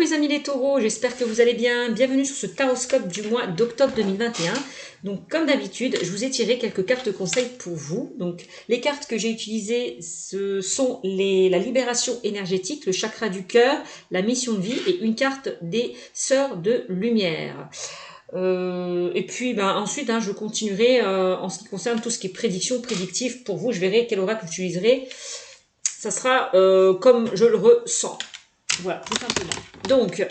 mes amis les taureaux, j'espère que vous allez bien. Bienvenue sur ce taroscope du mois d'octobre 2021. Donc comme d'habitude, je vous ai tiré quelques cartes conseils pour vous. Donc les cartes que j'ai utilisées, ce sont la libération énergétique, le chakra du cœur, la mission de vie et une carte des sœurs de lumière. Et puis ensuite, je continuerai en ce qui concerne tout ce qui est prédiction, prédictif. Pour vous, je verrai quel oracle j'utiliserai. Ça sera comme je le ressens. Voilà, tout simplement. Donc,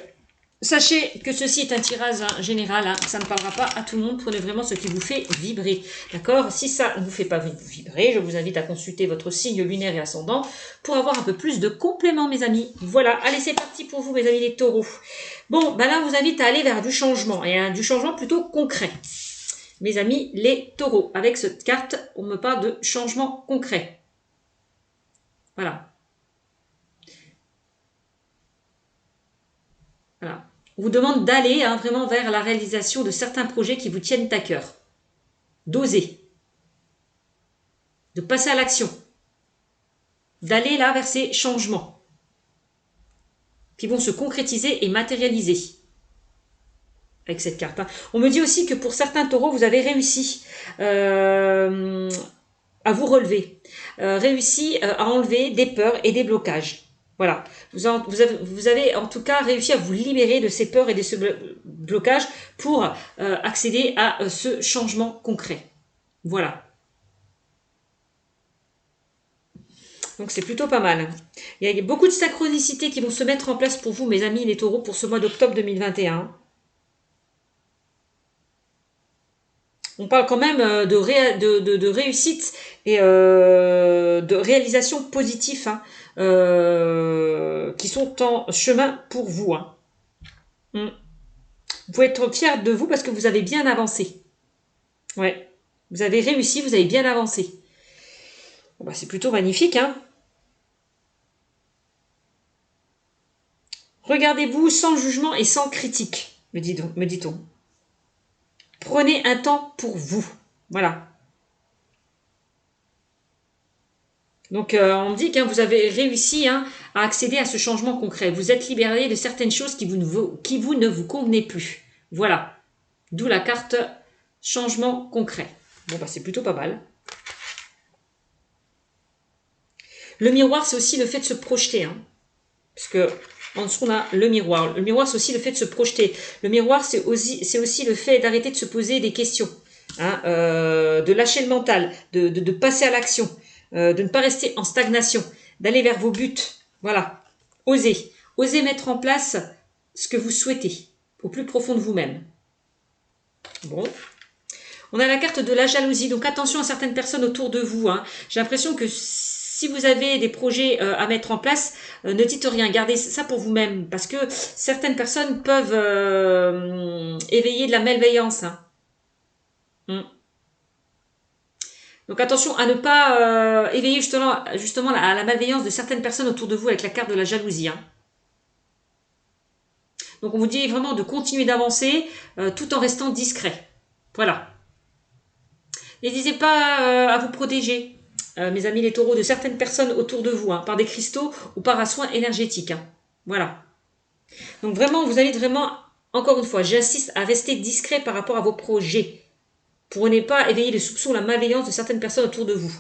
sachez que ceci est un tirage général. Ça ne parlera pas à tout le monde. Prenez vraiment ce qui vous fait vibrer. D'accord? Si ça ne vous fait pas vibrer, je vous invite à consulter votre signe lunaire et ascendant pour avoir un peu plus de compléments, mes amis. Voilà, allez, c'est parti pour vous, mes amis les taureaux. Bon, là, je vous invite à aller vers du changement. Et du changement plutôt concret. Mes amis les taureaux. Avec cette carte, on me parle de changement concret. Voilà. Voilà. On vous demande d'aller vraiment vers la réalisation de certains projets qui vous tiennent à cœur. D'oser. De passer à l'action. D'aller là vers ces changements qui vont se concrétiser et matérialiser avec cette carte. On me dit aussi que pour certains taureaux, vous avez réussi à vous relever. Réussi à enlever des peurs et des blocages. Voilà, vous avez en tout cas réussi à vous libérer de ces peurs et de ce blocage pour accéder à ce changement concret. Voilà. Donc c'est plutôt pas mal. Il y a beaucoup de synchronicités qui vont se mettre en place pour vous, mes amis les taureaux, pour ce mois d'octobre 2021. On parle quand même de réussite et de réalisation positive qui sont en chemin pour vous. Vous pouvez être fiers de vous parce que vous avez bien avancé. Ouais, vous avez réussi, vous avez bien avancé. Bon, c'est plutôt magnifique. Regardez-vous sans jugement et sans critique, me dit-on. Prenez un temps pour vous. Voilà. Donc, on me dit que vous avez réussi à accéder à ce changement concret. Vous êtes libéré de certaines choses qui ne vous convenaient plus. Voilà. D'où la carte changement concret. Bon, c'est plutôt pas mal. Le miroir, c'est aussi le fait de se projeter. Parce que en dessous, on a le miroir. Le miroir, c'est aussi le fait de se projeter. Le miroir, c'est aussi le fait d'arrêter de se poser des questions. De lâcher le mental, de passer à l'action, de ne pas rester en stagnation, d'aller vers vos buts. Voilà. Osez. Osez mettre en place ce que vous souhaitez, au plus profond de vous-même. Bon. On a la carte de la jalousie. Donc attention à certaines personnes autour de vous. J'ai l'impression que si vous avez des projets à mettre en place, ne dites rien, gardez ça pour vous-même, parce que certaines personnes peuvent éveiller de la malveillance. Donc attention à ne pas éveiller justement la malveillance de certaines personnes autour de vous avec la carte de la jalousie. Donc on vous dit vraiment de continuer d'avancer tout en restant discret. Voilà. N'hésitez pas à vous protéger. Mes amis les taureaux, de certaines personnes autour de vous, par des cristaux ou par un soin énergétique. Voilà. Donc vraiment, vous allez vraiment, encore une fois, j'insiste à rester discret par rapport à vos projets, pour ne pas éveiller le soupçon, la malveillance de certaines personnes autour de vous.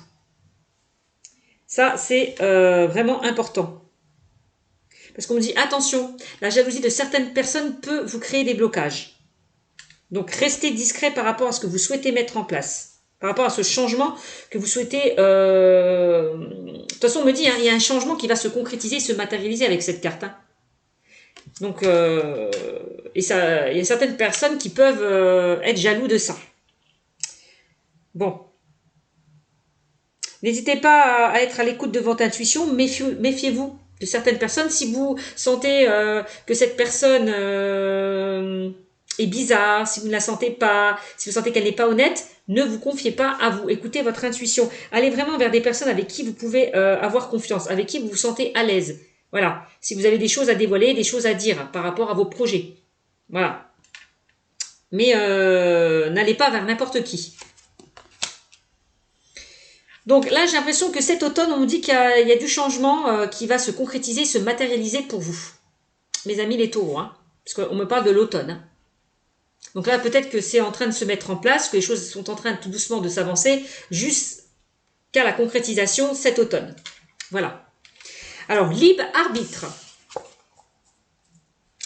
Ça, c'est vraiment important. Parce qu'on me dit, attention, la jalousie de certaines personnes peut vous créer des blocages. Donc restez discret par rapport à ce que vous souhaitez mettre en place. Par rapport à ce changement que vous souhaitez... De toute façon, on me dit, il y a un changement qui va se concrétiser, se matérialiser avec cette carte. Donc, il y a certaines personnes qui peuvent être jaloux de ça. Bon. N'hésitez pas à être à l'écoute de votre intuition. Méfiez-vous de certaines personnes. Si vous sentez que cette personne est bizarre, si vous ne la sentez pas, si vous sentez qu'elle n'est pas honnête, ne vous confiez pas à vous. Écoutez votre intuition. Allez vraiment vers des personnes avec qui vous pouvez avoir confiance, avec qui vous vous sentez à l'aise. Voilà. Si vous avez des choses à dévoiler, des choses à dire par rapport à vos projets. Voilà. Mais n'allez pas vers n'importe qui. Donc là, j'ai l'impression que cet automne, on nous dit qu'il y a du changement qui va se concrétiser, se matérialiser pour vous. mes amis les taureaux, hein, parce qu'on me parle de l'automne. Hein. Donc là, peut-être que c'est en train de se mettre en place, que les choses sont en train tout doucement de s'avancer, jusqu'à la concrétisation cet automne. Voilà. Alors, libre arbitre.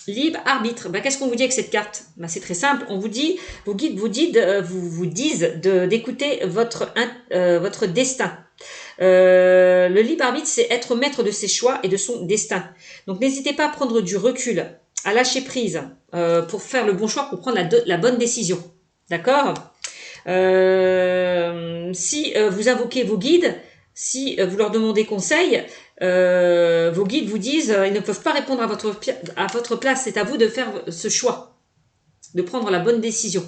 Libre arbitre. Ben, qu'est-ce qu'on vous dit avec cette carte? Ben, c'est très simple. On vous dit, vos guides vous disent d'écouter votre destin. Le libre arbitre, c'est être maître de ses choix et de son destin. Donc, n'hésitez pas à prendre du recul, à lâcher prise pour faire le bon choix, pour prendre la bonne décision. D'accord? Si vous invoquez vos guides, si vous leur demandez conseil, vos guides vous disent ils ne peuvent pas répondre à votre place. C'est à vous de faire ce choix, de prendre la bonne décision.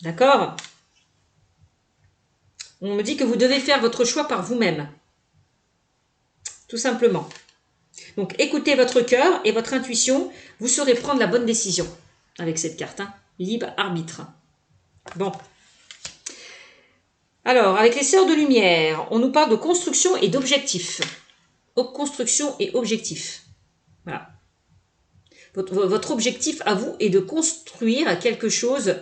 D'accord? On me dit que vous devez faire votre choix par vous-même. Tout simplement. Donc, écoutez votre cœur et votre intuition. Vous saurez prendre la bonne décision avec cette carte. Hein. Libre arbitre. Bon. Alors, avec les sœurs de lumière, on nous parle de construction et d'objectifs. Construction et objectif. Voilà. Votre objectif à vous est de construire quelque chose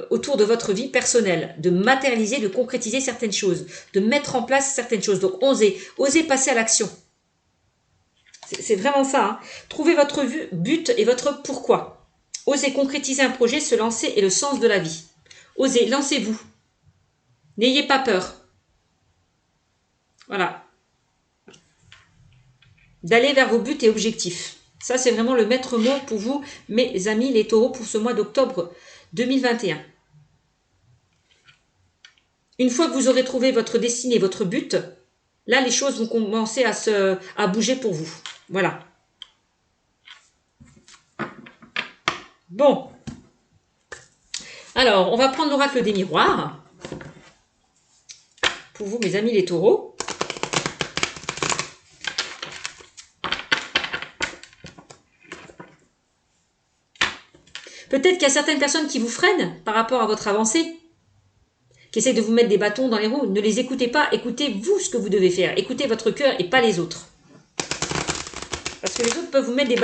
autour de votre vie personnelle, de matérialiser, de concrétiser certaines choses, de mettre en place certaines choses. Donc, osez passer à l'action. C'est vraiment ça. Hein. Trouvez votre but et votre pourquoi. Osez concrétiser un projet, se lancer et le sens de la vie. Osez, lancez-vous. N'ayez pas peur. Voilà. D'aller vers vos buts et objectifs. Ça, c'est vraiment le maître mot pour vous, mes amis les taureaux, pour ce mois d'octobre 2021. Une fois que vous aurez trouvé votre destinée, votre but, là, les choses vont commencer à bouger pour vous. Voilà. Bon. Alors, on va prendre l'oracle des miroirs. Pour vous, mes amis les taureaux. Peut-être qu'il y a certaines personnes qui vous freinent par rapport à votre avancée, qui essaient de vous mettre des bâtons dans les roues. Ne les écoutez pas, écoutez-vous ce que vous devez faire. Écoutez votre cœur et pas les autres. Parce que les autres peuvent vous mettre des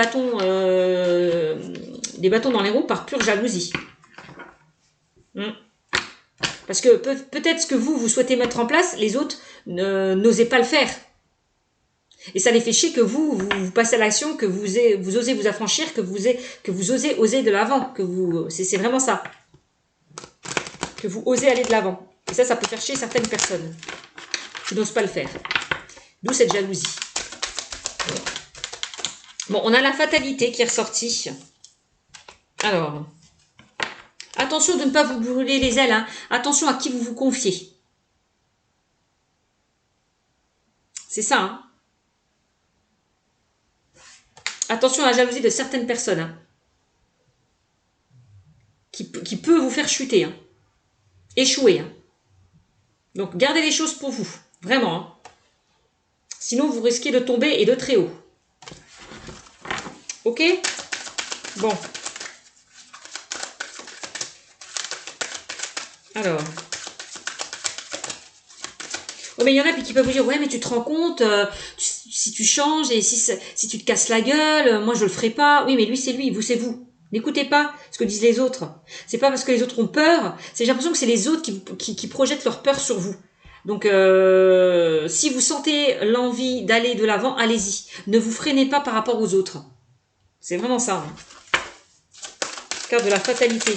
bâtons dans les roues par pure jalousie. Parce que peut-être ce que vous souhaitez mettre en place, les autres n'osez pas le faire. Et ça les fait chier que vous passez à l'action, que vous osez vous affranchir, que vous osez de l'avant. C'est vraiment ça. Que vous osez aller de l'avant. Et ça peut faire chier certaines personnes qui n'osent pas le faire. D'où cette jalousie. Bon, on a la fatalité qui est ressortie. Alors, attention de ne pas vous brûler les ailes. Hein. Attention à qui vous vous confiez. C'est ça. Hein. Attention à la jalousie de certaines personnes. Hein. Qui peut vous faire chuter. Hein. Échouer. Hein. Donc, gardez les choses pour vous. Vraiment. Hein. Sinon, vous risquez de tomber et de très haut. Ok? Bon. Alors. Oh, mais il y en a qui peuvent vous dire, ouais, mais tu te rends compte, si tu changes et si tu te casses la gueule, moi je le ferai pas. Oui, mais lui c'est lui, vous c'est vous. N'écoutez pas ce que disent les autres. C'est pas parce que les autres ont peur, j'ai l'impression que c'est les autres qui projettent leur peur sur vous. Donc, si vous sentez l'envie d'aller de l'avant, allez-y. Ne vous freinez pas par rapport aux autres. C'est vraiment ça. Hein. Carte de la fatalité.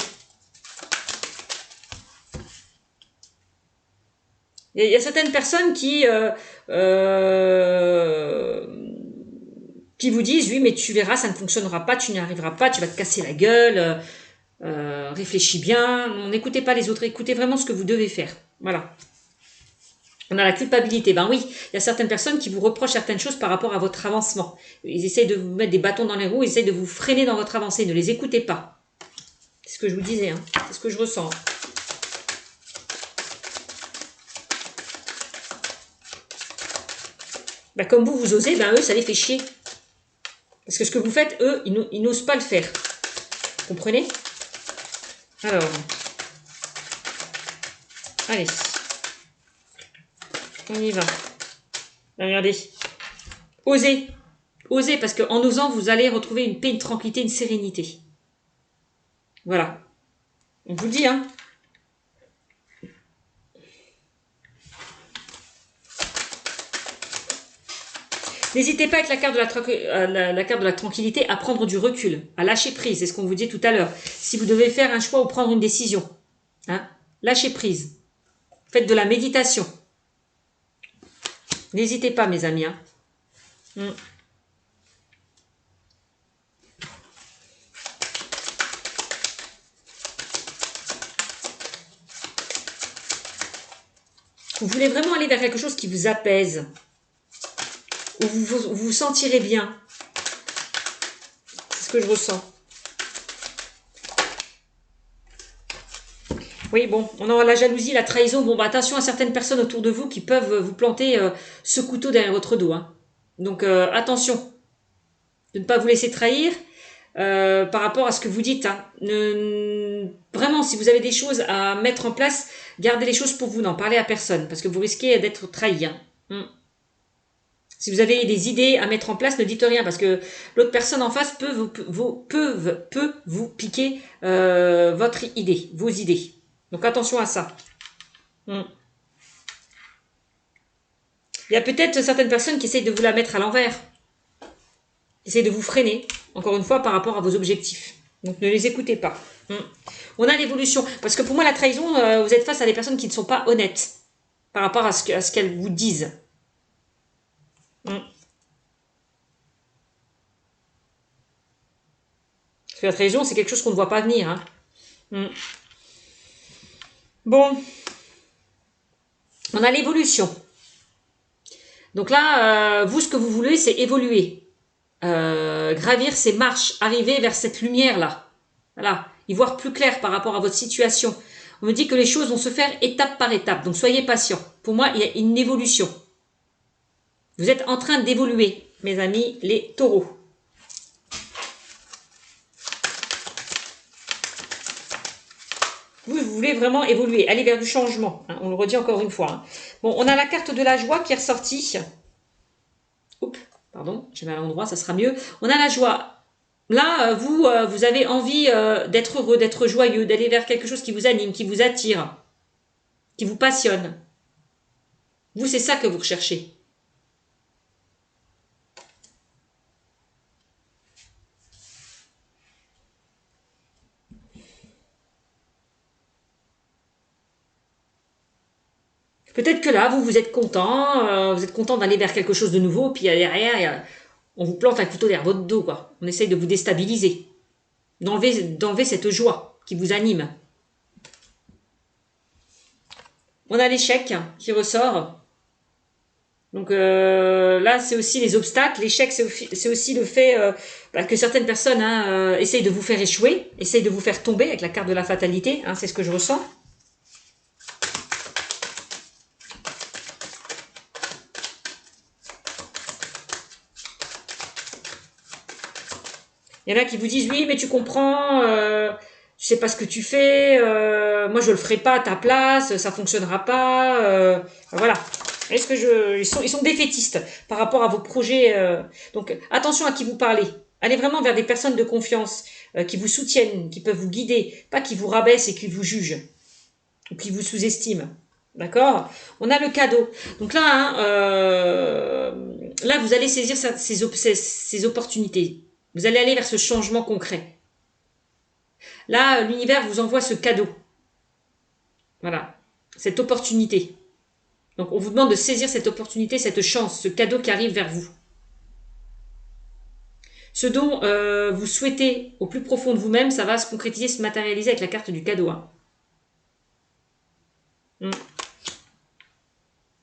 Il y a certaines personnes qui vous disent, oui, mais tu verras, ça ne fonctionnera pas, tu n'y arriveras pas, tu vas te casser la gueule, réfléchis bien. N'écoutez pas les autres, écoutez vraiment ce que vous devez faire. Voilà. On a la culpabilité. Ben oui, il y a certaines personnes qui vous reprochent certaines choses par rapport à votre avancement. Ils essayent de vous mettre des bâtons dans les roues, ils essayent de vous freiner dans votre avancée. Ne les écoutez pas. C'est ce que je vous disais, hein. C'est ce que je ressens. Ben, comme vous osez, ben eux, ça les fait chier. Parce que ce que vous faites, eux, ils n'osent pas le faire. Vous comprenez? Alors. Allez. On y va. Regardez. Osez. Osez, parce qu'en osant, vous allez retrouver une paix, une tranquillité, une sérénité. Voilà. On vous le dit, hein. N'hésitez pas avec la carte, la carte de la tranquillité à prendre du recul, à lâcher prise, c'est ce qu'on vous dit tout à l'heure. Si vous devez faire un choix ou prendre une décision, hein, lâchez prise. Faites de la méditation. N'hésitez pas, mes amis. Hein. Vous voulez vraiment aller vers quelque chose qui vous apaise, où vous vous sentirez bien. C'est ce que je ressens. Oui, bon, on a la jalousie, la trahison. Bon, bah, attention à certaines personnes autour de vous qui peuvent vous planter ce couteau derrière votre dos. Hein. Donc, attention de ne pas vous laisser trahir par rapport à ce que vous dites. Hein. Vraiment, si vous avez des choses à mettre en place, gardez les choses pour vous, n'en parlez à personne, parce que vous risquez d'être trahi. Hein. Si vous avez des idées à mettre en place, ne dites rien, parce que l'autre personne en face peut vous piquer votre idée, vos idées. Donc attention à ça. Il y a peut-être certaines personnes qui essayent de vous la mettre à l'envers, qui essayent de vous freiner, encore une fois, par rapport à vos objectifs. Donc ne les écoutez pas. On a l'évolution, parce que pour moi la trahison, vous êtes face à des personnes qui ne sont pas honnêtes par rapport à ce qu'elles vous disent. Parce que la trahison, c'est quelque chose qu'on ne voit pas venir. Hein. Bon, on a l'évolution. Donc là, vous, ce que vous voulez, c'est évoluer. Gravir ces marches, arriver vers cette lumière-là. Voilà, y voir plus clair par rapport à votre situation. On me dit que les choses vont se faire étape par étape, donc soyez patient. Pour moi, il y a une évolution. Vous êtes en train d'évoluer, mes amis, les taureaux. Vous voulez vraiment évoluer, aller vers du changement. Hein, on le redit encore une fois. Hein. Bon, on a la carte de la joie qui est ressortie. Oups, pardon, j'ai mal à l'endroit, ça sera mieux. On a la joie. Là, vous avez envie d'être heureux, d'être joyeux, d'aller vers quelque chose qui vous anime, qui vous attire, qui vous passionne. Vous, c'est ça que vous recherchez. Peut-être que là, vous êtes content d'aller vers quelque chose de nouveau, puis derrière, on vous plante un couteau derrière votre dos, quoi. On essaye de vous déstabiliser, d'enlever cette joie qui vous anime. On a l'échec qui ressort. Donc là, c'est aussi les obstacles. L'échec, c'est aussi le fait que certaines personnes essayent de vous faire échouer, essayent de vous faire tomber avec la carte de la fatalité. Hein, c'est ce que je ressens. Il y en a qui vous disent, oui, mais tu comprends, je sais pas ce que tu fais, moi je le ferai pas à ta place, ça fonctionnera pas, voilà. Est-ce que ils sont défaitistes par rapport à vos projets. Donc attention à qui vous parlez. Allez vraiment vers des personnes de confiance qui vous soutiennent, qui peuvent vous guider, pas qui vous rabaissent et qui vous jugent ou qui vous sous-estiment. D'accord? On a le cadeau. Donc là, là vous allez saisir ces opportunités. Vous allez aller vers ce changement concret. Là, l'univers vous envoie ce cadeau. Voilà, cette opportunité. Donc, on vous demande de saisir cette opportunité, cette chance, ce cadeau qui arrive vers vous. Ce dont vous souhaitez au plus profond de vous-même, ça va se concrétiser, se matérialiser avec la carte du cadeau. Hein.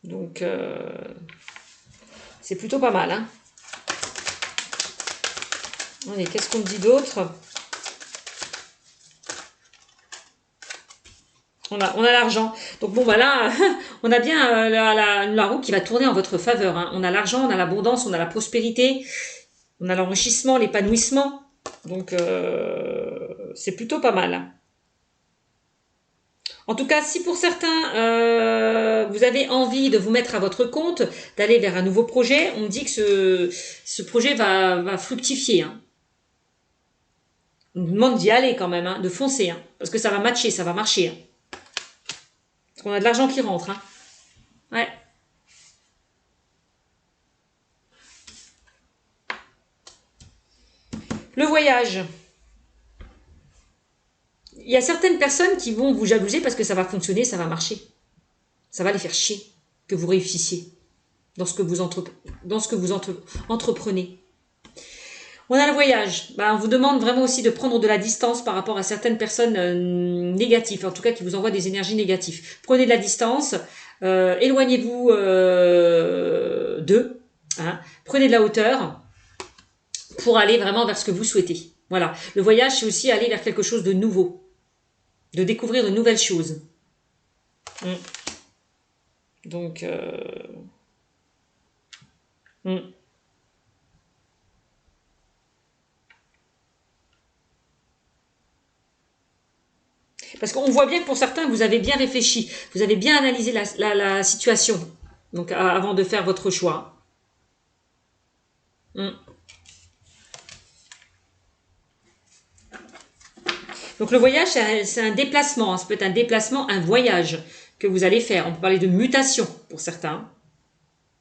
Donc, c'est plutôt pas mal. Hein. Allez, qu'est-ce qu'on dit d'autre? On a l'argent. Donc bon, voilà, on a bien la roue qui va tourner en votre faveur. Hein. On a l'argent, on a l'abondance, on a la prospérité, on a l'enrichissement, l'épanouissement. Donc, c'est plutôt pas mal. En tout cas, si pour certains, vous avez envie de vous mettre à votre compte, d'aller vers un nouveau projet, on me dit que ce projet va fructifier. Hein. On nous demande d'y aller quand même, hein, de foncer, hein, parce que ça va matcher, ça va marcher. Hein. Parce qu'on a de l'argent qui rentre. Hein. Ouais. Le voyage. Il y a certaines personnes qui vont vous jalouser parce que ça va fonctionner, ça va marcher. Ça va les faire chier que vous réussissiez dans ce que vous, entreprenez. On a le voyage. On vous demande vraiment aussi de prendre de la distance par rapport à certaines personnes négatives, en tout cas qui vous envoient des énergies négatives. Prenez de la distance, éloignez-vous d'eux, hein. Prenez de la hauteur pour aller vraiment vers ce que vous souhaitez. Voilà. Le voyage, c'est aussi aller vers quelque chose de nouveau, de découvrir de nouvelles choses. Donc, parce qu'on voit bien que pour certains, vous avez bien réfléchi, vous avez bien analysé la situation, donc avant de faire votre choix. Donc le voyage, c'est un déplacement, hein. Ça peut être un déplacement, un voyage que vous allez faire. On peut parler de mutation pour certains.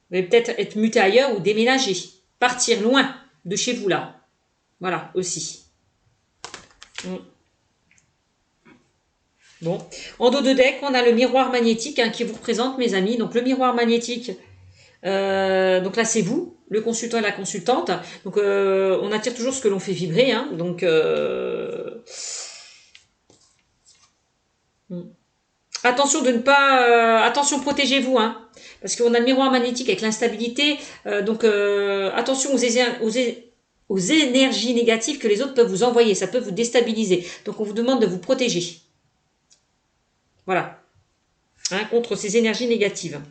Vous allez peut-être être muté ailleurs ou déménager, partir loin de chez vous là. Voilà, aussi. Bon, en dos de deck, on a le miroir magnétique hein, qui vous représente, mes amis. Donc le miroir magnétique, donc là c'est vous, le consultant et la consultante. Donc on attire toujours ce que l'on fait vibrer. Hein, donc attention de ne pas, attention protégez-vous, hein, parce qu'on a le miroir magnétique avec l'instabilité. Donc attention aux énergies négatives que les autres peuvent vous envoyer. Ça peut vous déstabiliser. Donc on vous demande de vous protéger. Voilà. Hein, contre ces énergies négatives.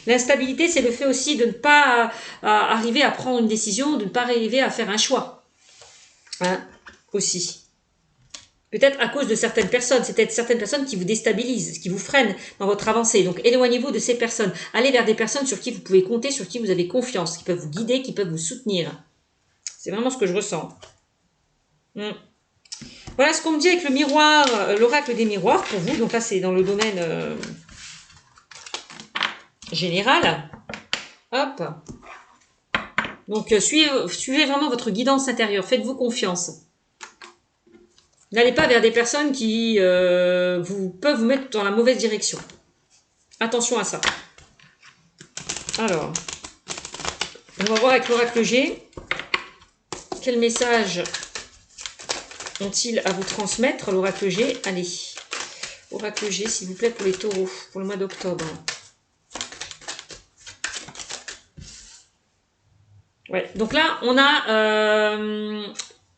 L'instabilité, c'est le fait aussi de ne pas arriver à prendre une décision, de ne pas arriver à faire un choix. Hein, aussi. Peut-être à cause de certaines personnes. C'est peut-être certaines personnes qui vous déstabilisent, qui vous freinent dans votre avancée. Donc éloignez-vous de ces personnes. Allez vers des personnes sur qui vous pouvez compter, sur qui vous avez confiance, qui peuvent vous guider, qui peuvent vous soutenir. C'est vraiment ce que je ressens. Voilà ce qu'on me dit avec le miroir, l'oracle des miroirs pour vous. Donc là, c'est dans le domaine général. Hop. Donc, suivez vraiment votre guidance intérieure. Faites-vous confiance. N'allez pas vers des personnes qui peuvent vous mettre dans la mauvaise direction. Attention à ça. Alors, on va voir avec l'oracle G. Quel message ont-ils à vous transmettre, l'oracle G? Allez, oracle G, s'il vous plaît, pour les taureaux, pour le mois d'octobre. Ouais, donc là, on a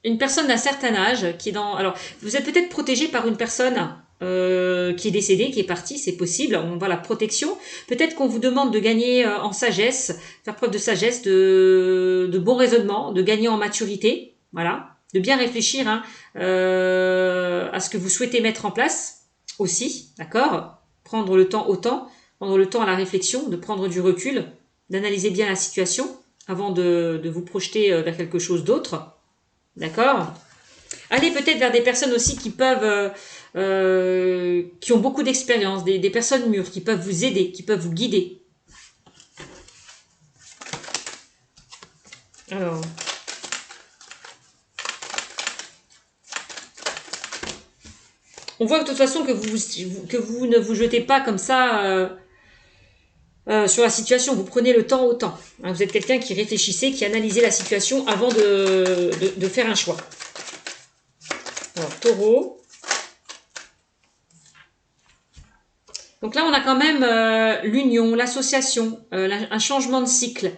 une personne d'un certain âge qui est dans... Alors, vous êtes peut-être protégé par une personne qui est décédée, qui est partie, c'est possible, on voit la protection. Peut-être qu'on vous demande de gagner en sagesse, faire preuve de sagesse, de bon raisonnement, de gagner en maturité, voilà. De bien réfléchir hein, à ce que vous souhaitez mettre en place aussi, d'accord? Prendre le temps au temps, prendre le temps à la réflexion, de prendre du recul, d'analyser bien la situation avant de vous projeter vers quelque chose d'autre, d'accord? Allez peut-être vers des personnes aussi qui peuvent, qui ont beaucoup d'expérience, des personnes mûres, qui peuvent vous aider, qui peuvent vous guider. Alors... On voit de toute façon que vous ne vous jetez pas comme ça sur la situation. Vous prenez le temps au temps. Hein, vous êtes quelqu'un qui réfléchissait, qui analysait la situation avant de faire un choix. Alors, taureau. Donc là, on a quand même l'union, l'association, un changement de cycle.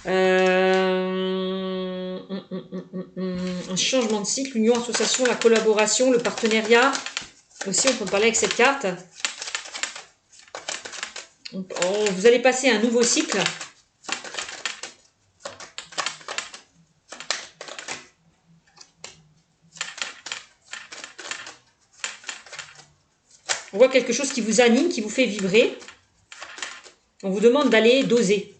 Un changement de cycle, l'union, l'association, la collaboration, le partenariat. Aussi, on peut parler avec cette carte. Vous allez passer un nouveau cycle. On voit quelque chose qui vous anime, qui vous fait vibrer. On vous demande d'aller doser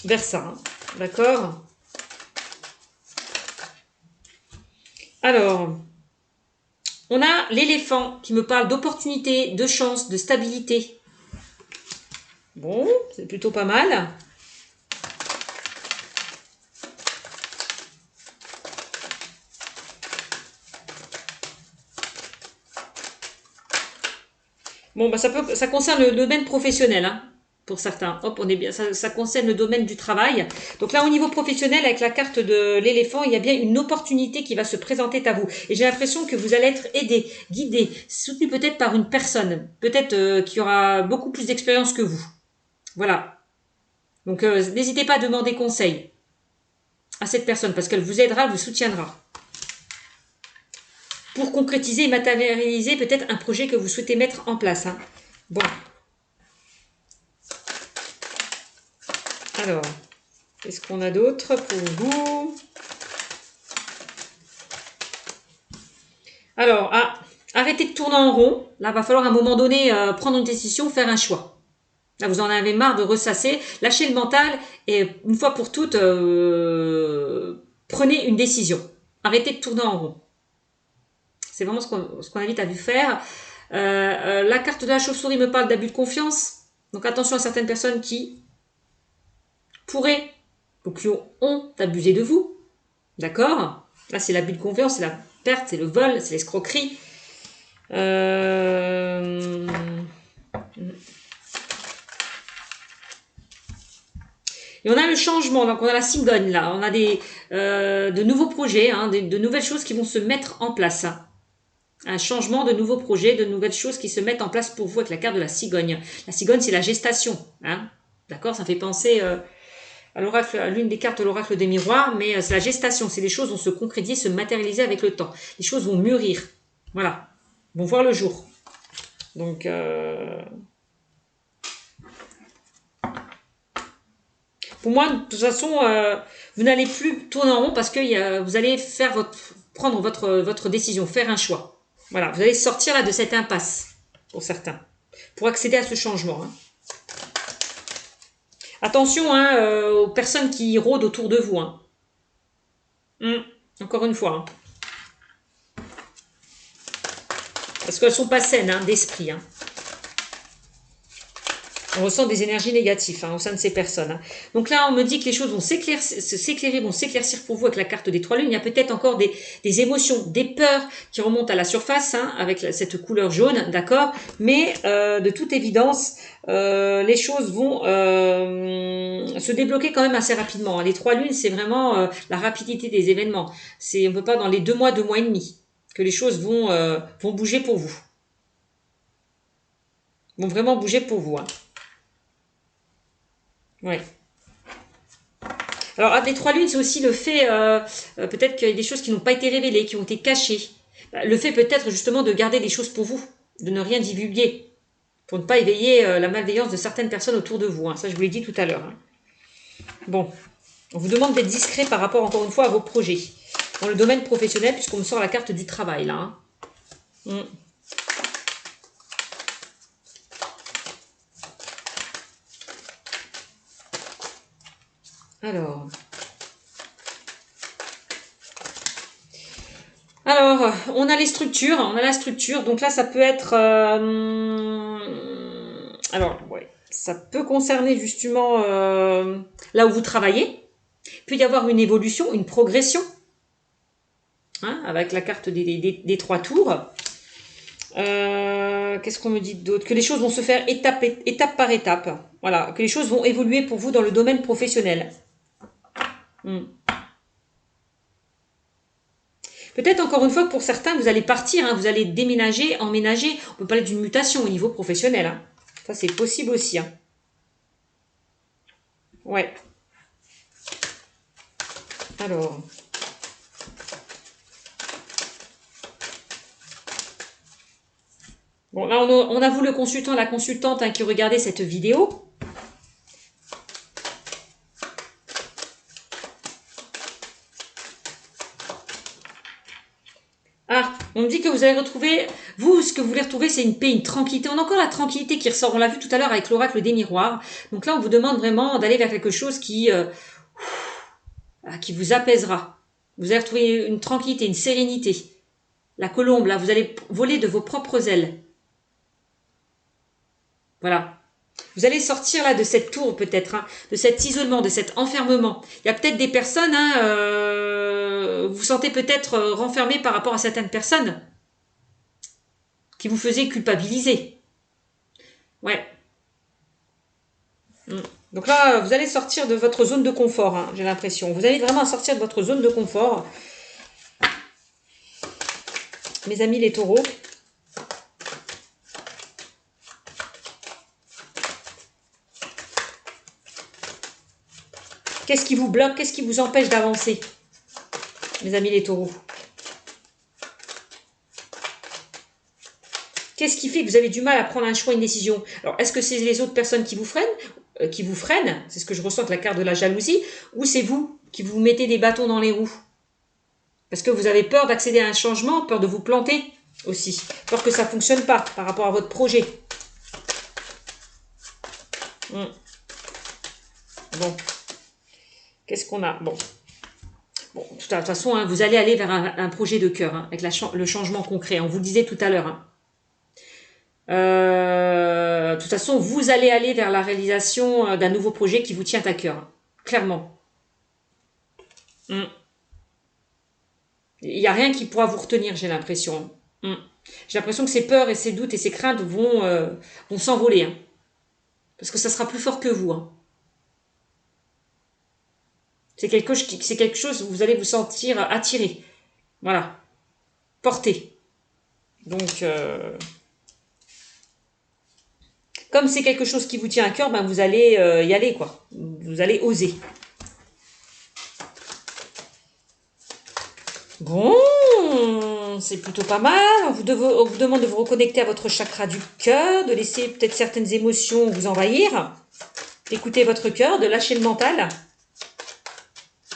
vers ça. Hein. D'accord? Alors, on a l'éléphant qui me parle d'opportunité, de chance, de stabilité. Bon, c'est plutôt pas mal. Bon, bah ça concerne le domaine professionnel, hein, pour certains. Hop, on est bien. Ça concerne le domaine du travail. Donc là, au niveau professionnel, avec la carte de l'éléphant, il y a bien une opportunité qui va se présenter à vous. Et j'ai l'impression que vous allez être aidé, guidé, soutenu peut-être par une personne, peut-être qui aura beaucoup plus d'expérience que vous. Voilà. Donc, n'hésitez pas à demander conseil à cette personne parce qu'elle vous aidera, elle vous soutiendra. Pour concrétiser et matérialiser peut-être un projet que vous souhaitez mettre en place. Hein. Bon. Alors, qu'est-ce qu'on a d'autre pour vous? Alors, arrêtez de tourner en rond. Là, va falloir à un moment donné prendre une décision, faire un choix. Là, vous en avez marre de ressasser. Lâchez le mental et une fois pour toutes, prenez une décision. Arrêtez de tourner en rond. C'est vraiment ce qu'on invite à vous faire. La carte de la chauve-souris me parle d'abus de confiance. Donc attention à certaines personnes qui pourraient ou qui ont abusé de vous. D'accord? Là, c'est l'abus de confiance, c'est la perte, c'est le vol, c'est l'escroquerie. Et on a le changement, donc on a la cigogne là, on a de nouveaux projets, hein, de nouvelles choses qui vont se mettre en place. Hein. Un changement, de nouveaux projets, de nouvelles choses qui se mettent en place pour vous avec la carte de la cigogne. La cigogne, c'est la gestation. Hein. D'accord? Ça fait penser à l'oracle, à l'une des cartes de l'oracle des miroirs, mais c'est la gestation. C'est les choses vont se concrétiser, se matérialiser avec le temps. Les choses vont mûrir. Voilà. Vont voir le jour. Donc, pour moi, de toute façon, vous n'allez plus tourner en rond parce que vous allez prendre votre décision, faire un choix. Voilà, vous allez sortir là de cette impasse, pour certains, pour accéder à ce changement. Hein. Attention hein, aux personnes qui rôdent autour de vous. Hein. Encore une fois. Hein. Parce qu'elles ne sont pas saines hein, d'esprit. Hein. On ressent des énergies négatives hein, au sein de ces personnes. Hein. Donc là, on me dit que les choses vont s'éclairer, vont s'éclaircir pour vous avec la carte des 3 lunes. Il y a peut-être encore des émotions, des peurs qui remontent à la surface hein, avec cette couleur jaune, d'accord. Mais de toute évidence, les choses vont se débloquer quand même assez rapidement. Hein. Les 3 lunes, c'est vraiment la rapidité des événements. On ne peut pas dans les 2 mois et demi que les choses vont bouger pour vous. Vont vraiment bouger pour vous. Hein. Ouais. Alors, les 3 lunes, c'est aussi le fait, peut-être qu'il y a des choses qui n'ont pas été révélées, qui ont été cachées. Le fait peut-être justement de garder des choses pour vous, de ne rien divulguer, pour ne pas éveiller la malveillance de certaines personnes autour de vous. Hein. Ça, je vous l'ai dit tout à l'heure. Hein. Bon, on vous demande d'être discret par rapport, encore une fois, à vos projets. Dans le domaine professionnel, puisqu'on me sort la carte du travail, là. Hein. Alors, on a les structures, on a la structure. Donc là, ça peut être... alors, ouais, ça peut concerner justement là où vous travaillez. Il peut y avoir une évolution, une progression. Hein, avec la carte des 3 tours. Qu'est-ce qu'on me dit d'autre? Que les choses vont se faire étape par étape. Voilà, que les choses vont évoluer pour vous dans le domaine professionnel. Peut-être encore une fois que pour certains, vous allez partir, hein, vous allez déménager, emménager. On peut parler d'une mutation au niveau professionnel. Hein. Ça, c'est possible aussi. Hein. Ouais. Alors. Bon, là, on a vous le consultant, la consultante hein, qui regardait cette vidéo. Ah, on me dit que vous allez retrouver, vous, ce que vous voulez retrouver, c'est une paix, une tranquillité. On a encore la tranquillité qui ressort. On l'a vu tout à l'heure avec l'oracle des miroirs. Donc là, on vous demande vraiment d'aller vers quelque chose qui vous apaisera. Vous allez retrouver une tranquillité, une sérénité. La colombe, là, vous allez voler de vos propres ailes. Voilà. Vous allez sortir là de cette tour peut-être, hein, de cet isolement, de cet enfermement. Il y a peut-être des personnes, vous vous sentez peut-être renfermé par rapport à certaines personnes qui vous faisaient culpabiliser. Ouais. Donc là, vous allez sortir de votre zone de confort, hein, j'ai l'impression. Vous allez vraiment sortir de votre zone de confort. Mes amis les taureaux. Qu'est-ce qui vous bloque? Qu'est-ce qui vous empêche d'avancer, mes amis les taureaux? Qu'est-ce qui fait que vous avez du mal à prendre un choix, une décision? Alors, est-ce que c'est les autres personnes qui vous freinent, c'est ce que je ressens avec la carte de la jalousie, ou c'est vous qui vous mettez des bâtons dans les roues? Parce que vous avez peur d'accéder à un changement, peur de vous planter aussi, peur que ça ne fonctionne pas par rapport à votre projet. Bon, qu'est-ce qu'on a? Bon, de toute façon, hein, vous allez aller vers un projet de cœur, hein, avec le changement concret. On vous le disait tout à l'heure. Hein. De toute façon, vous allez aller vers la réalisation d'un nouveau projet qui vous tient à cœur, hein, clairement. Il n'y a rien qui pourra vous retenir, j'ai l'impression. J'ai l'impression que ces peurs et ces doutes et ces craintes vont s'envoler. Hein, parce que ça sera plus fort que vous. Hein. C'est quelque chose où vous allez vous sentir attiré. Voilà. Porté. Donc, comme c'est quelque chose qui vous tient à cœur, ben vous allez y aller, quoi. Vous allez oser. Bon, c'est plutôt pas mal. On vous demande de vous reconnecter à votre chakra du cœur, de laisser peut-être certaines émotions vous envahir, d'écouter votre cœur, de lâcher le mental.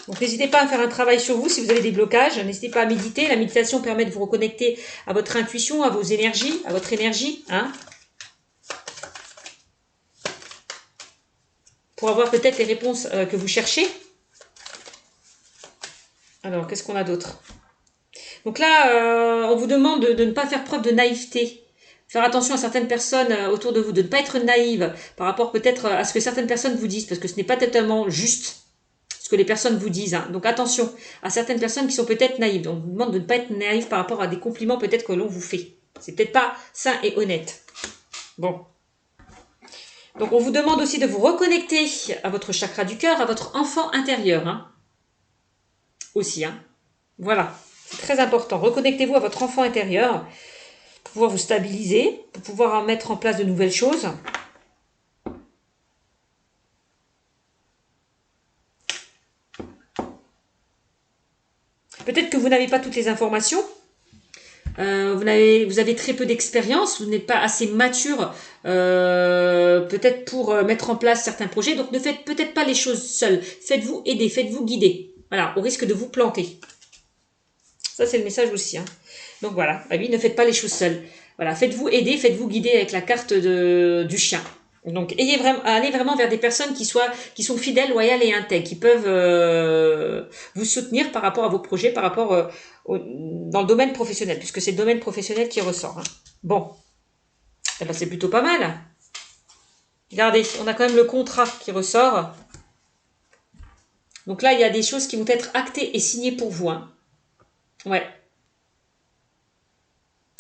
Donc n'hésitez pas à faire un travail sur vous si vous avez des blocages. N'hésitez pas à méditer. La méditation permet de vous reconnecter à votre intuition, à vos énergies, à votre énergie. Hein, pour avoir peut-être les réponses que vous cherchez. Alors, qu'est-ce qu'on a d'autre? Donc là, on vous demande de ne pas faire preuve de naïveté. Faire attention à certaines personnes autour de vous, de ne pas être naïve par rapport peut-être à ce que certaines personnes vous disent, parce que ce n'est pas totalement juste ce que les personnes vous disent. Hein. Donc attention à certaines personnes qui sont peut-être naïves. Donc on vous demande de ne pas être naïve par rapport à des compliments peut-être que l'on vous fait. C'est peut-être pas sain et honnête. Bon. Donc on vous demande aussi de vous reconnecter à votre chakra du cœur, à votre enfant intérieur. Hein. Aussi. Hein. Voilà. C'est très important. Reconnectez-vous à votre enfant intérieur pour pouvoir vous stabiliser, pour pouvoir mettre en place de nouvelles choses. Peut-être que vous n'avez pas toutes les informations. Vous avez très peu d'expérience, vous n'êtes pas assez mature peut-être pour mettre en place certains projets. Donc ne faites peut-être pas les choses seules. Faites-vous aider, faites-vous guider. Voilà, au risque de vous planter. Ça, c'est le message aussi. Hein. Donc voilà, bah oui, ne faites pas les choses seules. Voilà, faites-vous aider, faites-vous guider avec la carte du chien. Donc allez vraiment vers des personnes qui sont fidèles, loyales et intègres, qui peuvent vous soutenir par rapport à vos projets, par rapport dans le domaine professionnel, puisque c'est le domaine professionnel qui ressort. Hein. Bon, eh ben, c'est plutôt pas mal. Regardez, on a quand même le contrat qui ressort. Donc là, il y a des choses qui vont être actées et signées pour vous. Hein. Ouais.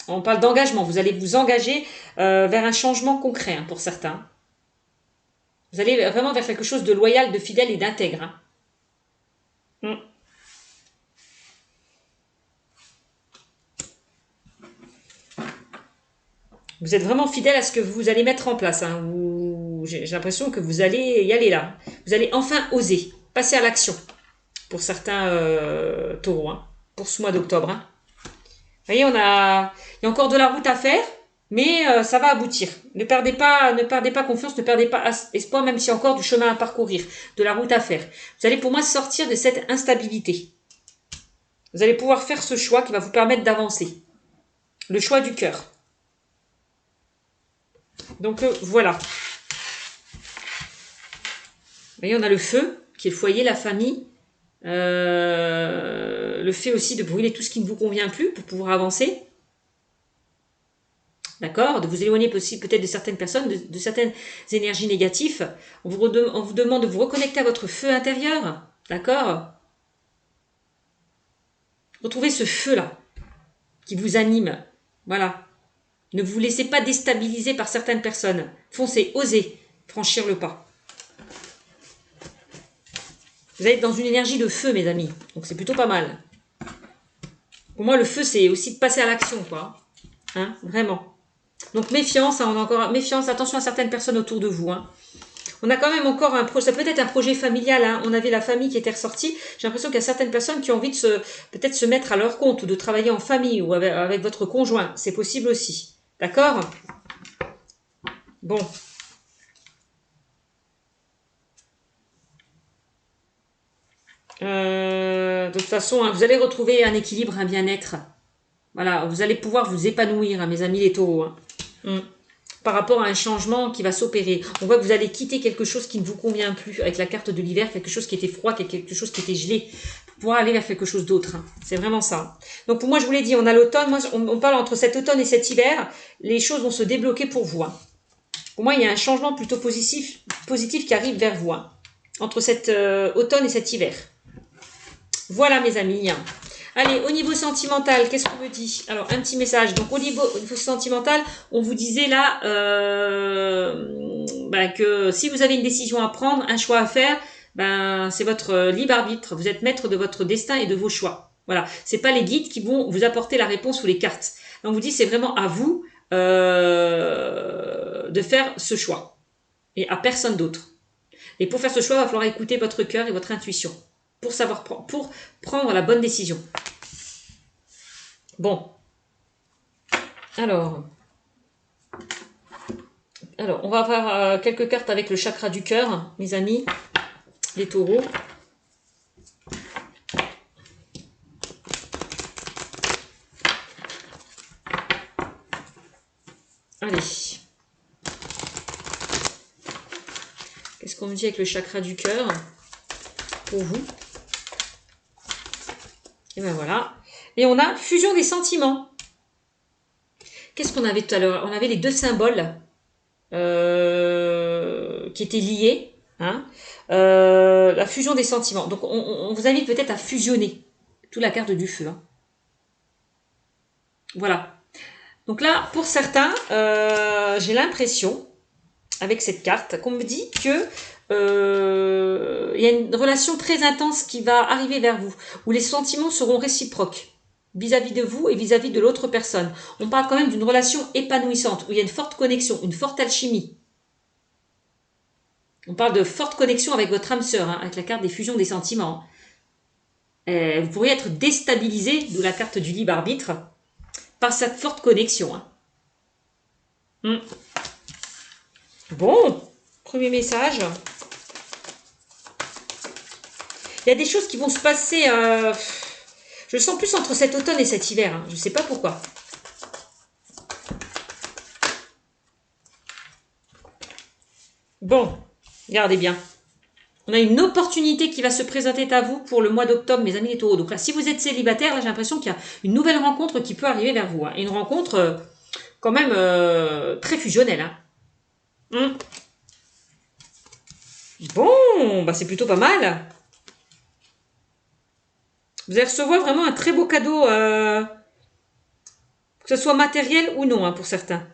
On parle d'engagement. Vous allez vous engager vers un changement concret hein, pour certains. Vous allez vraiment vers quelque chose de loyal, de fidèle et d'intègre. Hein. Vous êtes vraiment fidèle à ce que vous allez mettre en place. Hein. J'ai l'impression que vous allez y aller là. Vous allez enfin oser, passer à l'action pour certains taureaux, hein, pour ce mois d'octobre. Hein. Vous voyez, il y a encore de la route à faire, mais ça va aboutir. Ne perdez pas confiance, ne perdez pas espoir, même s'il y a encore du chemin à parcourir, de la route à faire. Vous allez pour moi sortir de cette instabilité. Vous allez pouvoir faire ce choix qui va vous permettre d'avancer. Le choix du cœur. Donc voilà. Vous voyez, on a le feu, qui est le foyer, la famille. Le fait aussi de brûler tout ce qui ne vous convient plus pour pouvoir avancer. D'accord? De vous éloigner peut-être de certaines personnes, de certaines énergies négatives. On vous demande de vous reconnecter à votre feu intérieur. D'accord? Retrouvez ce feu-là qui vous anime. Voilà. Ne vous laissez pas déstabiliser par certaines personnes. Foncez, osez franchir le pas. Vous allez être dans une énergie de feu, mes amis. Donc c'est plutôt pas mal. Pour moi, le feu, c'est aussi de passer à l'action, quoi. Hein, vraiment. Donc méfiance, hein, on a encore méfiance, attention à certaines personnes autour de vous. Hein. On a quand même encore un projet, ça peut être un projet familial. Hein. On avait la famille qui était ressortie. J'ai l'impression qu'il y a certaines personnes qui ont envie de peut-être se mettre à leur compte ou de travailler en famille ou avec votre conjoint. C'est possible aussi. D'accord? Bon. De toute façon, hein, vous allez retrouver un équilibre, un bien-être. Voilà, vous allez pouvoir vous épanouir, hein, mes amis les taureaux. Hein. Par rapport à un changement qui va s'opérer. On voit que vous allez quitter quelque chose qui ne vous convient plus, avec la carte de l'hiver, quelque chose qui était froid, quelque chose qui était gelé, pour pouvoir aller vers quelque chose d'autre. Hein. C'est vraiment ça. Donc pour moi, je vous l'ai dit, on a l'automne, moi on parle entre cet automne et cet hiver, les choses vont se débloquer pour vous. Hein. Pour moi, il y a un changement plutôt positif qui arrive vers vous, hein, entre cet automne et cet hiver. Voilà mes amis. Allez, au niveau sentimental, qu'est-ce qu'on me dit? Alors, un petit message. Donc, au niveau sentimental, on vous disait là que si vous avez une décision à prendre, un choix à faire, c'est votre libre arbitre. Vous êtes maître de votre destin et de vos choix. Voilà. C'est pas les guides qui vont vous apporter la réponse ou les cartes. Donc, on vous dit c'est vraiment à vous de faire ce choix et à personne d'autre. Et pour faire ce choix, il va falloir écouter votre cœur et votre intuition pour savoir pour prendre la bonne décision. Bon. Alors, on va avoir quelques cartes avec le chakra du cœur, mes amis, les taureaux. Allez. Qu'est-ce qu'on me dit avec le chakra du cœur pour vous? Et ben voilà. Et on a fusion des sentiments. Qu'est-ce qu'on avait tout à l'heure? On avait les deux symboles qui étaient liés. Hein, la fusion des sentiments. Donc on vous invite peut-être à fusionner. Toute la carte du feu. Hein. Voilà. Donc là, pour certains, j'ai l'impression, avec cette carte, qu'on me dit que il y a une relation très intense qui va arriver vers vous, où les sentiments seront réciproques vis-à-vis de vous et vis-à-vis de l'autre personne. On parle quand même d'une relation épanouissante, où il y a une forte connexion, une forte alchimie. On parle de forte connexion avec votre âme sœur, hein, avec la carte des fusions des sentiments. Vous pourriez être déstabilisé, d'où la carte du libre arbitre, par cette forte connexion. Hein. Bon, premier message. Il y a des choses qui vont se passer, je le sens plus entre cet automne et cet hiver. Hein. Je ne sais pas pourquoi. Bon, regardez bien. On a une opportunité qui va se présenter à vous pour le mois d'octobre, mes amis les taureaux. Donc là, si vous êtes célibataire, là, j'ai l'impression qu'il y a une nouvelle rencontre qui peut arriver vers vous. Hein. Et une rencontre quand même très fusionnelle. Hein. Bon, c'est plutôt pas mal. Vous allez recevoir vraiment un très beau cadeau, que ce soit matériel ou non, hein, pour certains.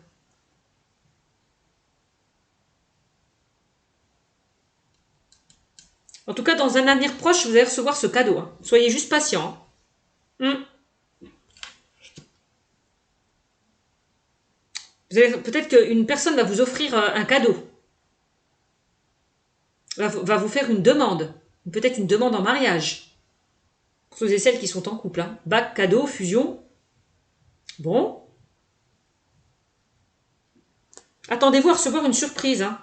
En tout cas, dans un avenir proche, vous allez recevoir ce cadeau. Hein. Soyez juste patient. Hein. Peut-être qu'une personne va vous offrir un cadeau. Va vous faire une demande. Peut-être une demande en mariage. Pour ceux et celles qui sont en couple. Hein. Bac, cadeau, fusion. Bon. Attendez-vous à recevoir une surprise. Hein.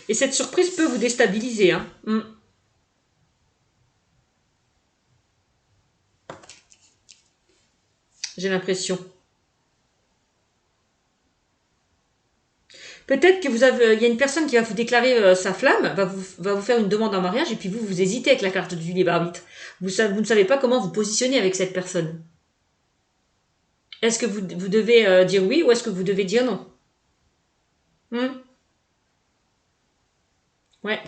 Et cette surprise peut vous déstabiliser. Hein. J'ai l'impression. Peut-être que il y a une personne qui va vous déclarer sa flamme, va vous faire une demande en mariage, et puis vous hésitez avec la carte du libre arbitre. Vous ne savez pas comment vous positionner avec cette personne. Est-ce que vous devez dire oui ou est-ce que vous devez dire non? Hmm. Ouais.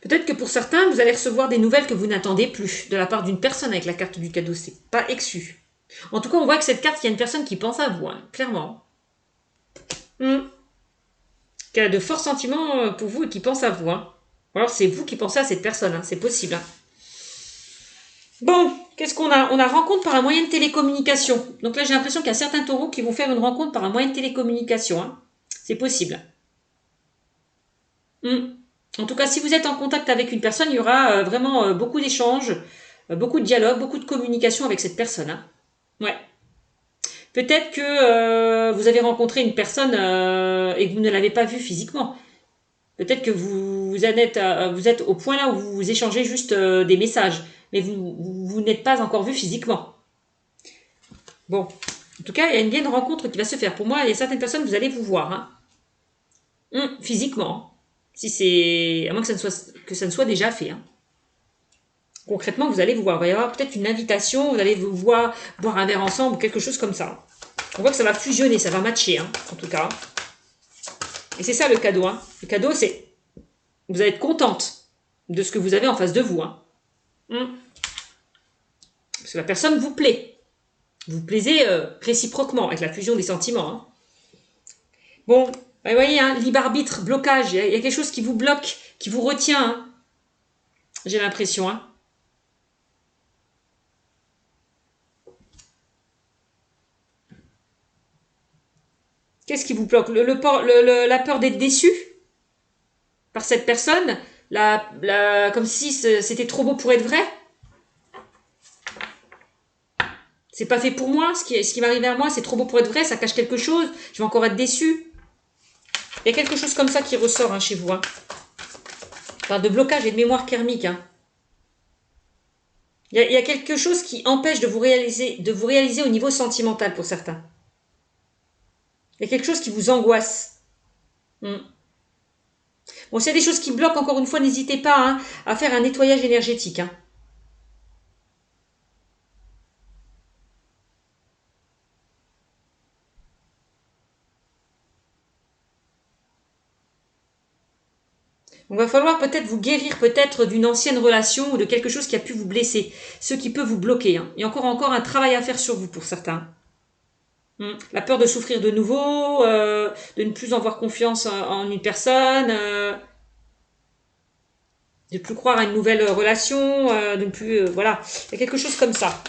Peut-être que pour certains, vous allez recevoir des nouvelles que vous n'attendez plus de la part d'une personne avec la carte du cadeau. C'est pas exclu. En tout cas, on voit que cette carte, il y a une personne qui pense à vous, hein, clairement. Hmm. Qui a de forts sentiments pour vous et qui pense à vous. Hein. Ou alors c'est vous qui pensez à cette personne, hein, c'est possible. Hein. Bon, qu'est-ce qu'on a? On a rencontre par un moyen de télécommunication. Donc là, j'ai l'impression qu'il y a certains taureaux qui vont faire une rencontre par un moyen de télécommunication. Hein. C'est possible. Hmm. En tout cas, si vous êtes en contact avec une personne, il y aura vraiment beaucoup d'échanges, beaucoup de dialogues, beaucoup de communication avec cette personne. Hein. Ouais. Peut-être que vous avez rencontré une personne et que vous ne l'avez pas vue physiquement. Peut-être que vous êtes au point là où vous échangez juste des messages, mais vous n'êtes pas encore vu physiquement. Bon, en tout cas, il y a une rencontre qui va se faire. Pour moi, il y a certaines personnes, vous allez vous voir, hein. Physiquement. Si c'est, à moins que ça ne soit déjà fait. Hein. Concrètement, vous allez vous voir. Il va y avoir peut-être une invitation, vous allez vous voir boire un verre ensemble ou quelque chose comme ça. On voit que ça va fusionner, ça va matcher, hein, en tout cas. Et c'est ça le cadeau. Hein. Le cadeau, c'est vous allez être contente de ce que vous avez en face de vous. Hein. Parce que la personne vous plaît. Vous plaisez réciproquement avec la fusion des sentiments. Hein. Bon, vous voyez, hein, libre arbitre, blocage, il y a quelque chose qui vous bloque, qui vous retient. Hein. J'ai l'impression. Hein. Qu'est-ce qui vous bloque la peur d'être déçu par cette personne, comme si c'était trop beau pour être vrai. C'est pas fait pour moi, ce qui m'arrive à moi, c'est trop beau pour être vrai, ça cache quelque chose, je vais encore être déçu. Il y a quelque chose comme ça qui ressort hein, chez vous. Hein. Je parle de blocage et de mémoire karmique. Hein. Il y a quelque chose qui empêche de vous réaliser au niveau sentimental pour certains. Il y a quelque chose qui vous angoisse. Bon, s'il y a des choses qui bloquent, encore une fois, n'hésitez pas hein, à faire un nettoyage énergétique. Hein. Donc, il va falloir peut-être vous guérir peut-être d'une ancienne relation ou de quelque chose qui a pu vous blesser, ce qui peut vous bloquer. Hein. Il y a encore un travail à faire sur vous pour certains. La peur de souffrir de nouveau, de ne plus avoir confiance en une personne, de ne plus croire à une nouvelle relation, de ne plus... voilà, il y a quelque chose comme ça.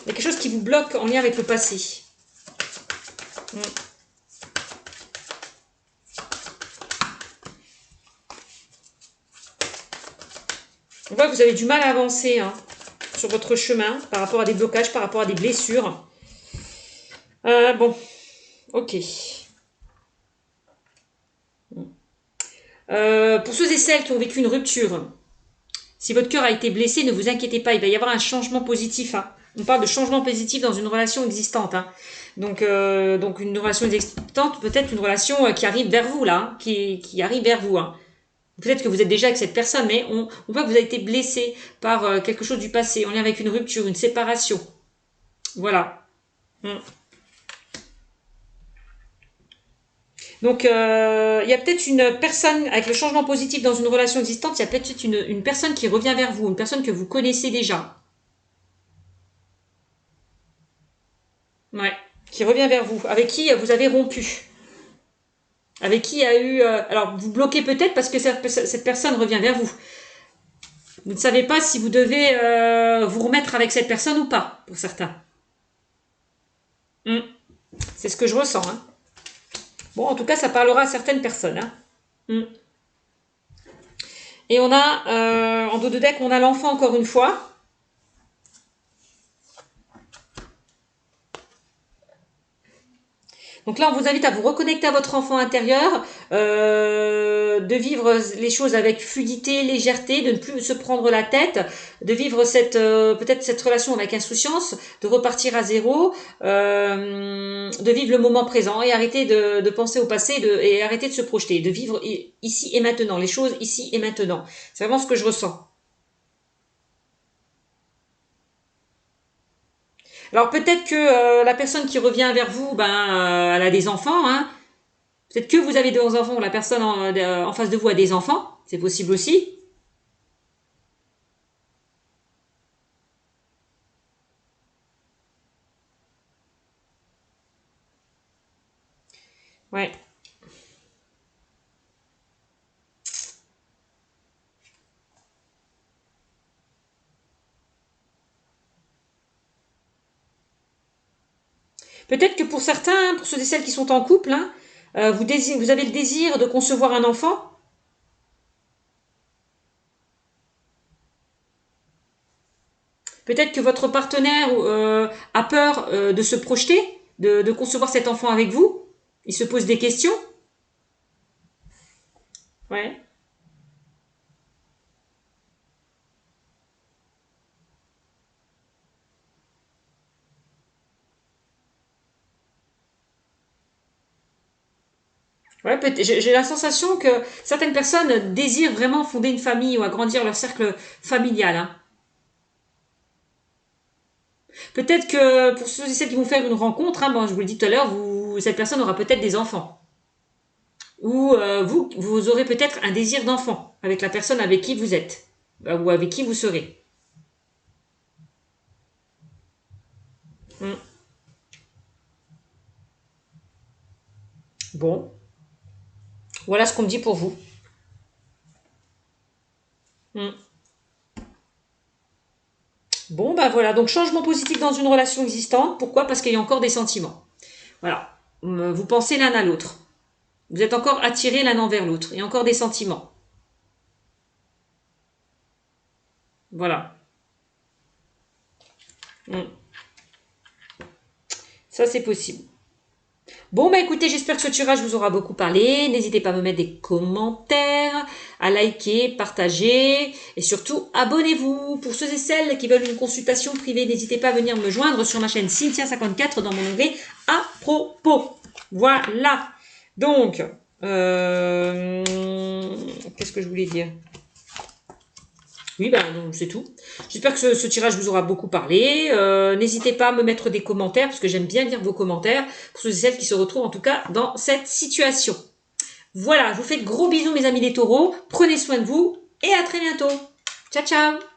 Il y a quelque chose qui vous bloque en lien avec le passé. On voit que vous avez du mal à avancer hein, sur votre chemin par rapport à des blocages, par rapport à des blessures. Bon, ok. Pour ceux et celles qui ont vécu une rupture, si votre cœur a été blessé, ne vous inquiétez pas, il va y avoir un changement positif. Hein. On parle de changement positif dans une relation existante. Hein. Donc une relation existante, peut-être une relation qui arrive vers vous, là, hein, qui arrive vers vous. Hein. Peut-être que vous êtes déjà avec cette personne, mais on voit que vous avez été blessé par quelque chose du passé, en lien avec une rupture, une séparation. Voilà. Donc, il y a peut-être une personne, avec le changement positif dans une relation existante, il y a peut-être une personne qui revient vers vous, une personne que vous connaissez déjà. Ouais, qui revient vers vous, avec qui vous avez rompu. Avec qui il y a eu... alors, vous bloquez peut-être parce que cette personne revient vers vous. Vous ne savez pas si vous devez vous remettre avec cette personne ou pas, pour certains. C'est ce que je ressens. Hein. Bon, en tout cas, ça parlera à certaines personnes. Hein. Et on a, en dos de deck, on a l'enfant encore une fois. Donc là, on vous invite à vous reconnecter à votre enfant intérieur, de vivre les choses avec fluidité, légèreté, de ne plus se prendre la tête, de vivre peut-être cette relation avec insouciance, de repartir à zéro, de vivre le moment présent et arrêter de penser au passé et arrêter de se projeter, de vivre ici et maintenant, les choses ici et maintenant. C'est vraiment ce que je ressens. Alors peut-être que la personne qui revient vers vous, elle a des enfants, hein. Peut-être que vous avez des enfants ou la personne en face de vous a des enfants, c'est possible aussi. Ouais. Peut-être que pour certains, pour ceux et celles qui sont en couple, hein, vous avez le désir de concevoir un enfant. Peut-être que votre partenaire a peur de se projeter, de concevoir cet enfant avec vous. Il se pose des questions. Ouais. Ouais, j'ai la sensation que certaines personnes désirent vraiment fonder une famille ou agrandir leur cercle familial, hein. Peut-être que pour ceux et celles qui vont faire une rencontre, hein, bon, je vous le dis tout à l'heure, cette personne aura peut-être des enfants. Ou vous aurez peut-être un désir d'enfant avec la personne avec qui vous êtes, ou avec qui vous serez. Hmm. Bon, voilà ce qu'on me dit pour vous. Hmm. Bon, voilà, donc changement positif dans une relation existante. Pourquoi? Parce qu'il y a encore des sentiments. Voilà, vous pensez l'un à l'autre. Vous êtes encore attirés l'un envers l'autre. Il y a encore des sentiments. Voilà. Hmm. Ça, c'est possible. Bon, écoutez, j'espère que ce tirage vous aura beaucoup parlé. N'hésitez pas à me mettre des commentaires, à liker, partager et surtout abonnez-vous. Pour ceux et celles qui veulent une consultation privée, n'hésitez pas à venir me joindre sur ma chaîne Cynthia54 dans mon onglet à propos. Voilà. Donc, qu'est-ce que je voulais dire? Oui, donc c'est tout. J'espère que ce tirage vous aura beaucoup parlé. N'hésitez pas à me mettre des commentaires parce que j'aime bien lire vos commentaires pour ceux et celles qui se retrouvent en tout cas dans cette situation. Voilà, je vous fais de gros bisous mes amis les taureaux. Prenez soin de vous et à très bientôt. Ciao, ciao!